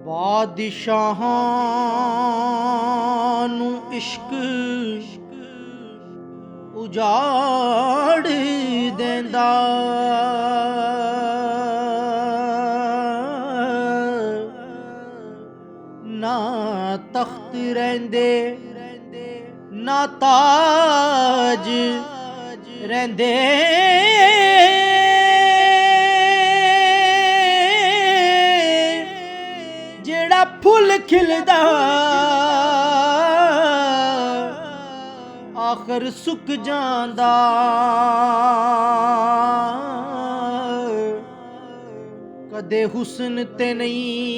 ਬਾਦਸ਼ਾਹਾਂ ਨੂੰ ਇਸ਼ਕ ਉਜਾੜ ਦੇਂਦਾ, ਨਾ ਤਖਤ ਰਹਿੰਦੇ ਨਾ ਤਾਜ ਰਹਿੰਦੇ, ਜਿਹੜਾ ਫੁੱਲ ਖਿਲਦਾ ਆਖਰ ਸੁੱਕ ਜਾਂਦਾ, ਕਦੇ ਹੁਸਨ ਤੇ ਨਹੀਂ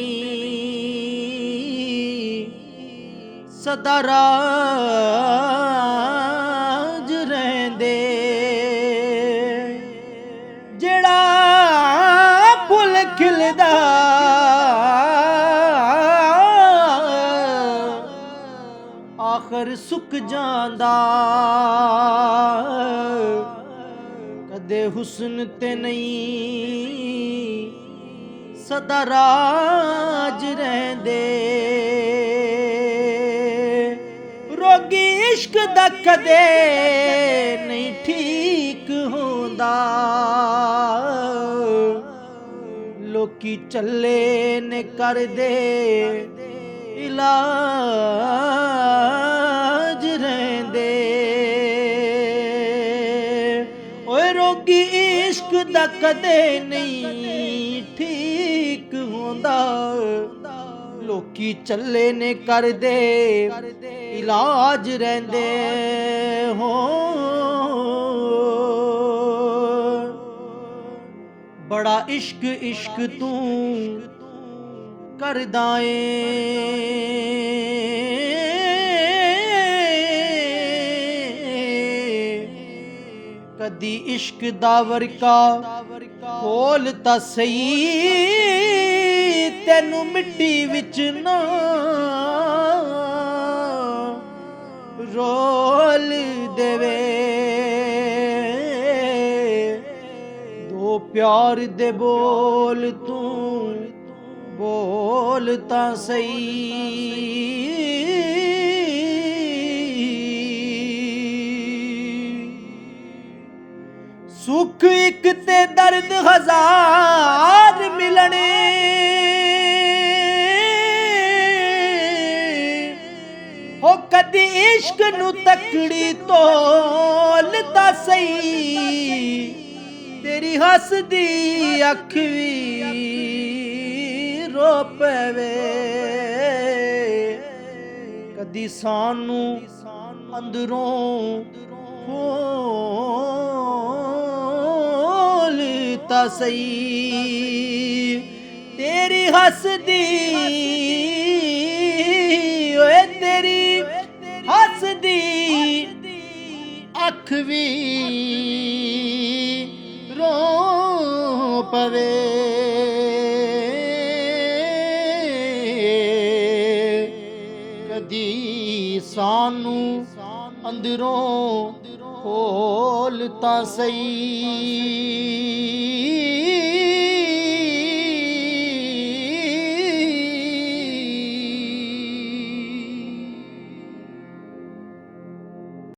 ਸਦਾ ਰਾਜ ਰਹਿੰਦੇ, ਜਿਹੜਾ ਫੁੱਲ ਖਿਲਦਾ ਆਖਰ ਸੁੱਕ ਜਾਂਦਾ, ਕਦੇ ਹੁਸਨ ਤੇ ਨਹੀਂ ਸਦਾ ਰਾਜ ਰਹਿੰਦੇ। ਰੋਗੀ ਇਸ਼ਕ ਦਾ ਕਦੇ ਨਹੀਂ ਠੀਕ ਹੁੰਦਾ, ਲੋਕੀ ਚੱਲੇ ਨੇ ਕਰਦੇ ਇਲਾਜ ਰਹਿੰਦੇ। ਓਏ ਰੋਗੀ ਇਸ਼ਕ ਦਾ ਕਦੇ ਨਹੀਂ ਠੀਕ ਹੁੰਦਾ, ਲੋਕੀ ਚੱਲੇ ਨੇ ਕਰਦੇ ਇਲਾਜ ਰਹਿੰਦੇ। ਹੋ ਬੜਾ ਇਸ਼ਕ ਇਸ਼ਕ ਤੂੰ ਕਰਦਾ ਏ, ਕਦੀ ਇਸ਼ਕ ਦਾ ਵਰਕਾ ਖੋਲ ਤਾਂ ਸਹੀ, ਤੈਨੂੰ ਮਿੱਟੀ ਵਿੱਚ ਨਾ ਰੋਲ ਦੇਵੇ। ਦੋ ਪਿਆਰ ਦੇ ਬੋਲ ਤੂੰ ਬੋਲ ਤਾਂ ਸਹੀ, ਸੁੱਖ ਇੱਕ ਤੇ ਦਰਦ ਹਜ਼ਾਰ ਮਿਲਣੇ, ਹੋ ਕਦੀ ਇਸ਼ਕ ਨੂੰ ਤਕੜੀ ਤੋਲ ਤਾਂ ਸਹੀ, ਤੇਰੀ ਹੱਸਦੀ ਅੱਖ ਵੀ ਰੋ ਪਵੇ। ਕਦੀ ਸਾਨੂੰ ਅੰਦਰੋਂ ਖੋਲ ਤਾਂ ਸਹੀ, ਤੇਰੀ ਹੱਸਦੀ ਓਏ ਤੇਰੀ ਹੱਸਦੀ ਅੱਖ ਵੀ ਰੋ ਪਵੇ। ਕਦੀ ਸਾਨੂੰ ਅੰਦਰੋਂ ਖੋਲ ਤਾਂ ਸਹੀ।